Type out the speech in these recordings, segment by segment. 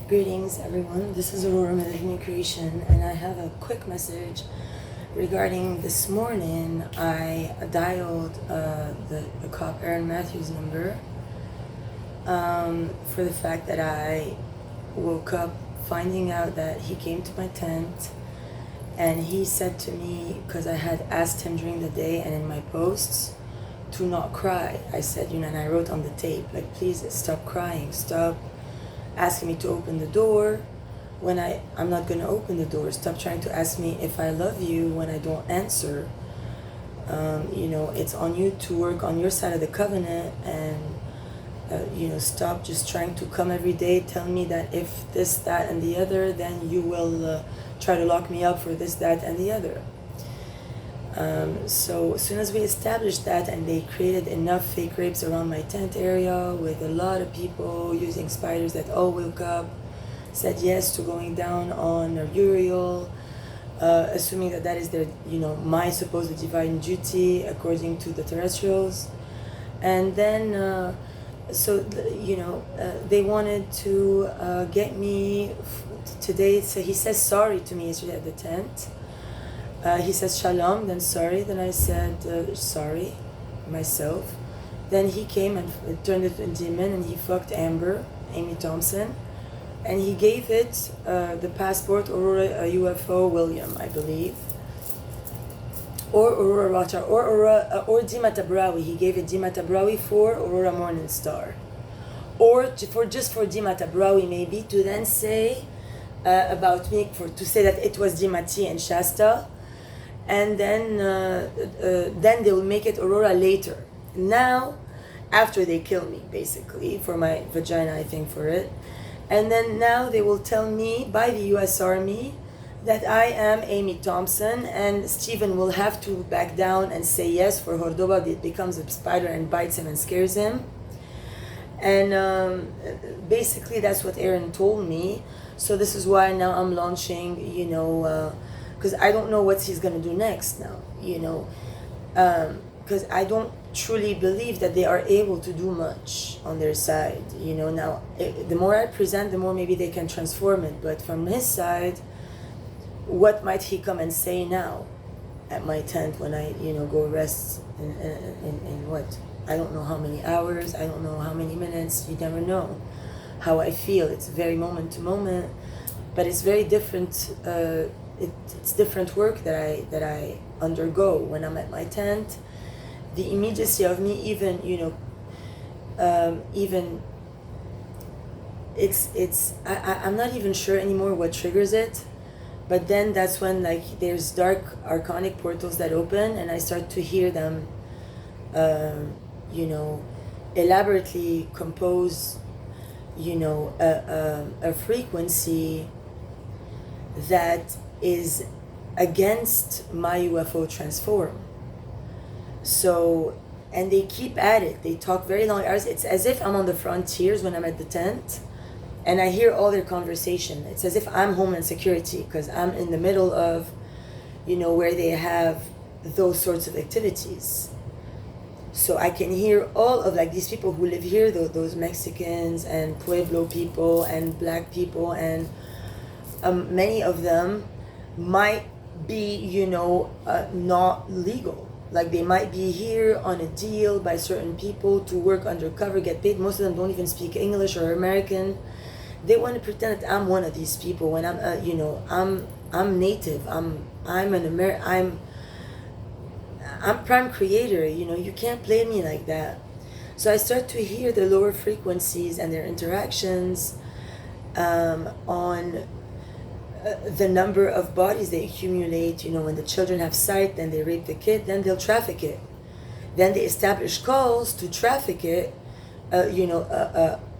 Greetings everyone, this is Aurora New Creation, and I have a quick message regarding this morning. I dialed the cop Aaron Matthews number for the fact that I woke up finding out that he came to my tent and he said to me, because I had asked him during the day and in my posts to not cry. I said, and I wrote on the tape, like, please stop crying, stop asking me to open the door when I'm not going to open the door. Stop trying to ask me if I love you when I don't answer. It's on you to work on your side of the covenant, and stop just trying to come every day, tell me that if this, that, and the other, then you will try to lock me up for this, that, and the other. So as soon as we established that, and they created enough fake rapes around my tent area with a lot of people using spiders that all woke up, said yes to going down on Uriel, assuming that is their, my supposed divine duty according to the terrestrials. And then, they wanted to get me today. So he says sorry to me yesterday at the tent. He says shalom, then sorry, then I said sorry myself. Then he came and turned it into a demon, and he fucked Amy Thompson, and he gave it the passport Aurora UFO William, I believe, or Aurora Rocha, or Dima Tabrawi. He gave it Dima Tabrawi for Aurora Morningstar, or for Dima Tabrawi maybe, to then say about me, to say that it was Dimati and Shasta. And then they will make it Aurora later. Now, after they kill me, basically, for my vagina, I think, for it. And then now they will tell me by the U.S. Army that I am Amy Thompson, and Stephen will have to back down and say yes for Cordoba. It becomes a spider and bites him and scares him. And basically that's what Aaron told me. So this is why now I'm launching, because I don't know what he's going to do next now, because I don't truly believe that they are able to do much on their side, Now, the more I present, the more maybe they can transform it. But from his side, what might he come and say now at my tent when I, go rest in what? I don't know how many hours, I don't know how many minutes, you never know how I feel. It's very moment to moment, but it's very different. It's different work that I undergo when I'm at my tent. The immediacy of me, even I'm not even sure anymore what triggers it. But then that's when there's dark archonic portals that open, and I start to hear them, elaborately compose, a frequency that is against my UFO transform. So, and they keep at it. They talk very long hours. It's as if I'm on the frontiers when I'm at the tent, and I hear all their conversation. It's as if I'm Homeland Security, because I'm in the middle of, where they have those sorts of activities. So I can hear all of these people who live here, those Mexicans and Pueblo people and black people, and many of them might be, not legal. They might be here on a deal by certain people to work undercover, get paid. Most of them don't even speak English or American. They want to pretend that I'm one of these people when I'm, I'm native. I'm prime creator. You can't play me like that. So I start to hear the lower frequencies and their interactions on the number of bodies they accumulate. When the children have sight, then they rape the kid, then they'll traffic it. Then they establish calls to traffic it,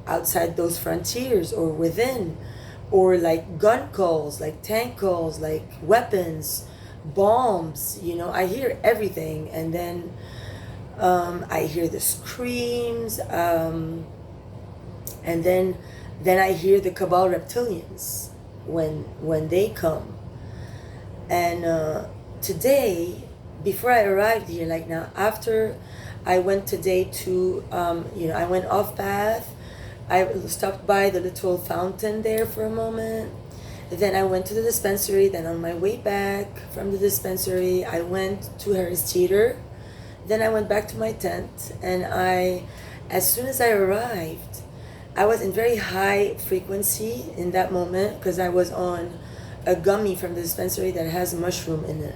outside those frontiers or within, or gun calls, tank calls, weapons, bombs. I hear everything, and then I hear the screams, and then I hear the Cabal reptilians when they come. And today, before I arrived here, after I went today to I went off path, I stopped by the little fountain there for a moment. Then I went to the dispensary. Then on my way back from the dispensary, I went to Harris Theater. Then I went back to my tent, and as soon as I arrived, I was in very high frequency in that moment because I was on a gummy from the dispensary that has mushroom in it.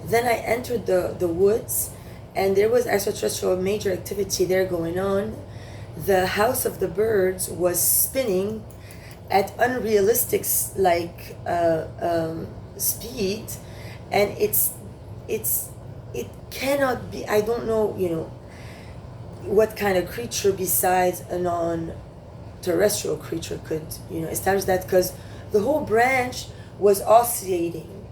Then I entered the woods, and there was extraterrestrial major activity there going on. The house of the birds was spinning at unrealistic speed, and it cannot be. I don't know, what kind of creature besides a non-terrestrial creature could, establish that, because the whole branch was oscillating,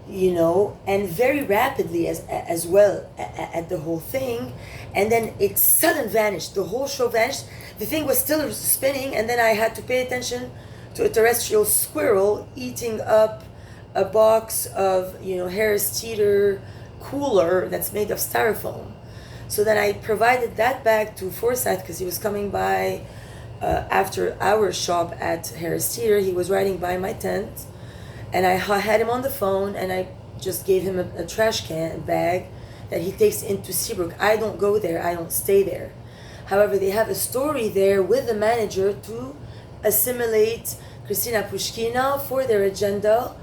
and very rapidly as well at the whole thing, and then it suddenly vanished. The whole show vanished. The thing was still spinning, and then I had to pay attention to a terrestrial squirrel eating up a box of Harris Teeter cooler that's made of styrofoam. So then I provided that back to Forsyth because he was coming by after our shop at Harris Teeter. He was riding by my tent, and I had him on the phone, and I just gave him a trash can bag that he takes into Seabrook. I don't go there. I don't stay there. However, they have a story there with the manager to assimilate Christina Pushkina for their agenda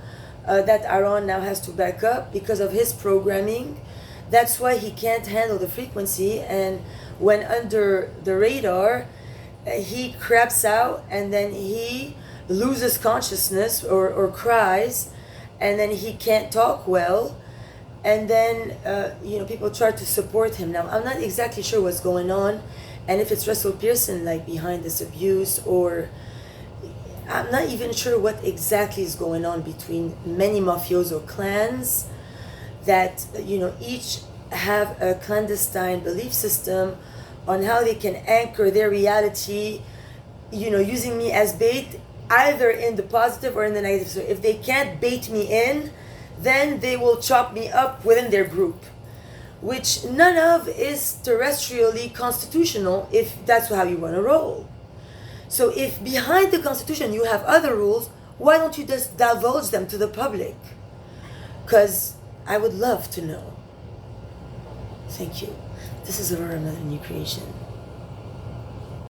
that Aaron now has to back up because of his programming. That's why he can't handle the frequency, and when under the radar, he craps out, and then he loses consciousness or cries, and then he can't talk well, and then people try to support him. Now I'm not exactly sure what's going on, and if it's Russell Pearson behind this abuse, or I'm not even sure what exactly is going on between many mafioso clans that each have a clandestine belief system on how they can anchor their reality, using me as bait, either in the positive or in the negative. So if they can't bait me in, then they will chop me up within their group, which none of is terrestrially constitutional if that's how you want to roll. So if behind the Constitution you have other rules, why don't you just divulge them to the public? Because I would love to know. Thank you. This is Aurora, Another New Creation.